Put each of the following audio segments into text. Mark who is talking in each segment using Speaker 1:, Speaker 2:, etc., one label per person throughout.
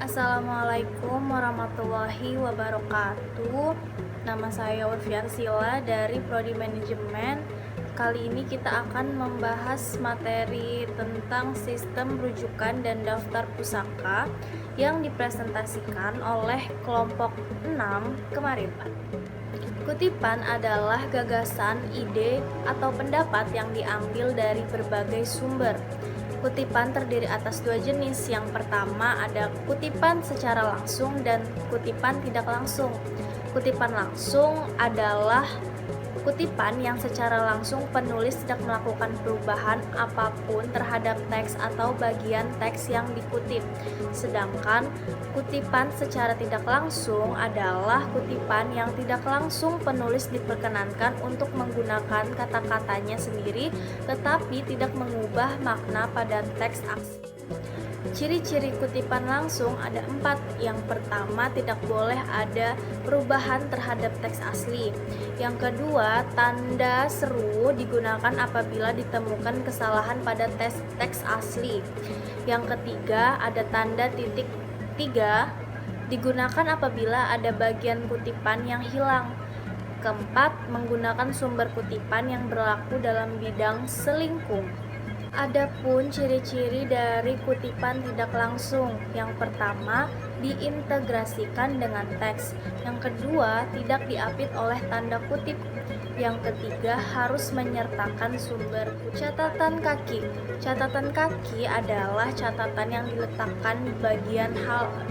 Speaker 1: Assalamualaikum warahmatullahi wabarakatuh. Nama saya Urfiarsila dari Prodi Manajemen. Kali ini kita akan membahas materi tentang sistem rujukan dan daftar pusaka yang dipresentasikan oleh kelompok 6 kemarin. Kutipan adalah gagasan, ide, atau pendapat yang diambil dari berbagai sumber. Kutipan terdiri atas dua jenis. Yang pertama ada kutipan secara langsung dan kutipan tidak langsung. Kutipan langsung adalah kutipan yang secara langsung penulis tidak melakukan perubahan apapun terhadap teks atau bagian teks yang dikutip. Sedangkan kutipan secara tidak langsung adalah kutipan yang tidak langsung penulis diperkenankan untuk menggunakan kata-katanya sendiri tetapi tidak mengubah makna pada teks asli. Ciri-ciri kutipan langsung ada 4. Yang pertama, tidak boleh ada perubahan terhadap teks asli. Yang kedua, tanda seru digunakan apabila ditemukan kesalahan pada teks asli. Yang ketiga, ada tanda titik 3 digunakan apabila ada bagian kutipan yang hilang. Keempat, menggunakan sumber kutipan yang berlaku dalam bidang selingkuh. Adapun ciri-ciri dari kutipan tidak langsung. Yang pertama, diintegrasikan dengan teks. Yang kedua, tidak diapit oleh tanda kutip. Yang ketiga, harus menyertakan sumber. Catatan kaki. Catatan kaki adalah catatan yang diletakkan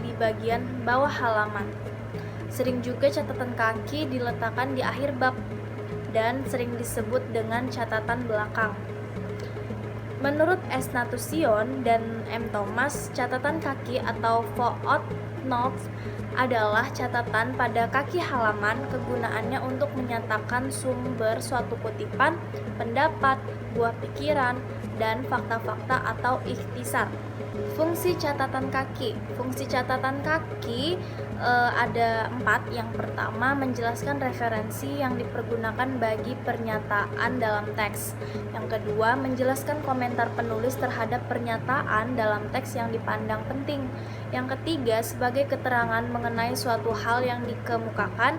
Speaker 1: di bagian bawah halaman. Sering juga catatan kaki diletakkan di akhir bab dan sering disebut dengan catatan belakang. Menurut S. Nasution dan M. Thomas, catatan kaki atau footnotes adalah catatan pada kaki halaman. Kegunaannya untuk menyatakan sumber suatu kutipan, pendapat, buah pikiran, dan fakta-fakta atau ikhtisar. Fungsi catatan kaki. Fungsi catatan kaki ada 4. Yang pertama, menjelaskan referensi yang dipergunakan bagi pernyataan dalam teks. Yang kedua, menjelaskan komentar penulis terhadap pernyataan dalam teks yang dipandang penting. Yang ketiga, sebagai keterangan mengenai suatu hal yang dikemukakan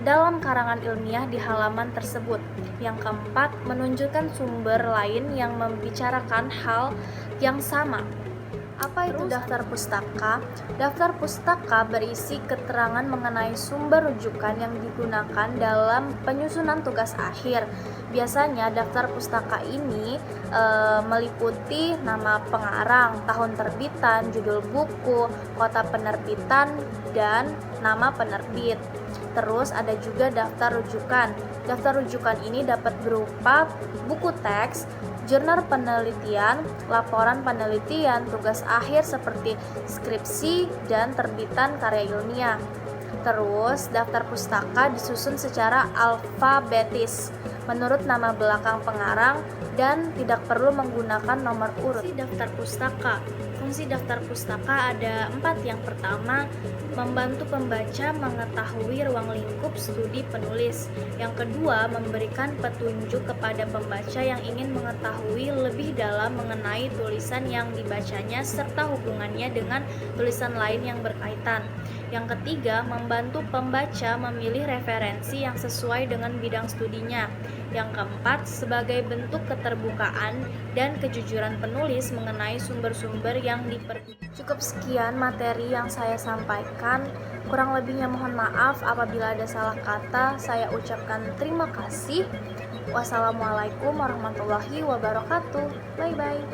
Speaker 1: dalam karangan ilmiah di halaman tersebut. Yang keempat, menunjukkan sumber lain yang membicarakan hal yang sama. Apa itu daftar pustaka? Daftar pustaka berisi keterangan mengenai sumber rujukan yang digunakan dalam penyusunan tugas akhir. Biasanya daftar pustaka ini meliputi nama pengarang, tahun terbitan, judul buku, kota penerbitan, dan nama penerbit. Terus ada juga daftar rujukan. Daftar rujukan ini dapat berupa buku teks, jurnal penelitian, laporan penelitian, tugas akhir seperti skripsi, dan terbitan karya ilmiah. Terus, daftar pustaka disusun secara alfabetis menurut nama belakang pengarang dan tidak perlu menggunakan nomor urut. Fungsi daftar pustaka ada 4. Yang pertama, membantu pembaca mengetahui ruang lingkup studi penulis. Yang kedua, memberikan petunjuk kepada pembaca yang ingin mengetahui lebih dalam mengenai tulisan yang dibacanya serta hubungannya dengan tulisan lain yang berkaitan. Yang ketiga, membantu pembaca memilih referensi yang sesuai dengan bidang studinya. Yang keempat, sebagai bentuk keterbukaan dan kejujuran penulis mengenai sumber-sumber yang dipergunakan. Cukup sekian materi yang saya sampaikan. Kurang lebihnya mohon maaf apabila ada salah kata. Saya ucapkan terima kasih. Wassalamualaikum warahmatullahi wabarakatuh. Bye-bye.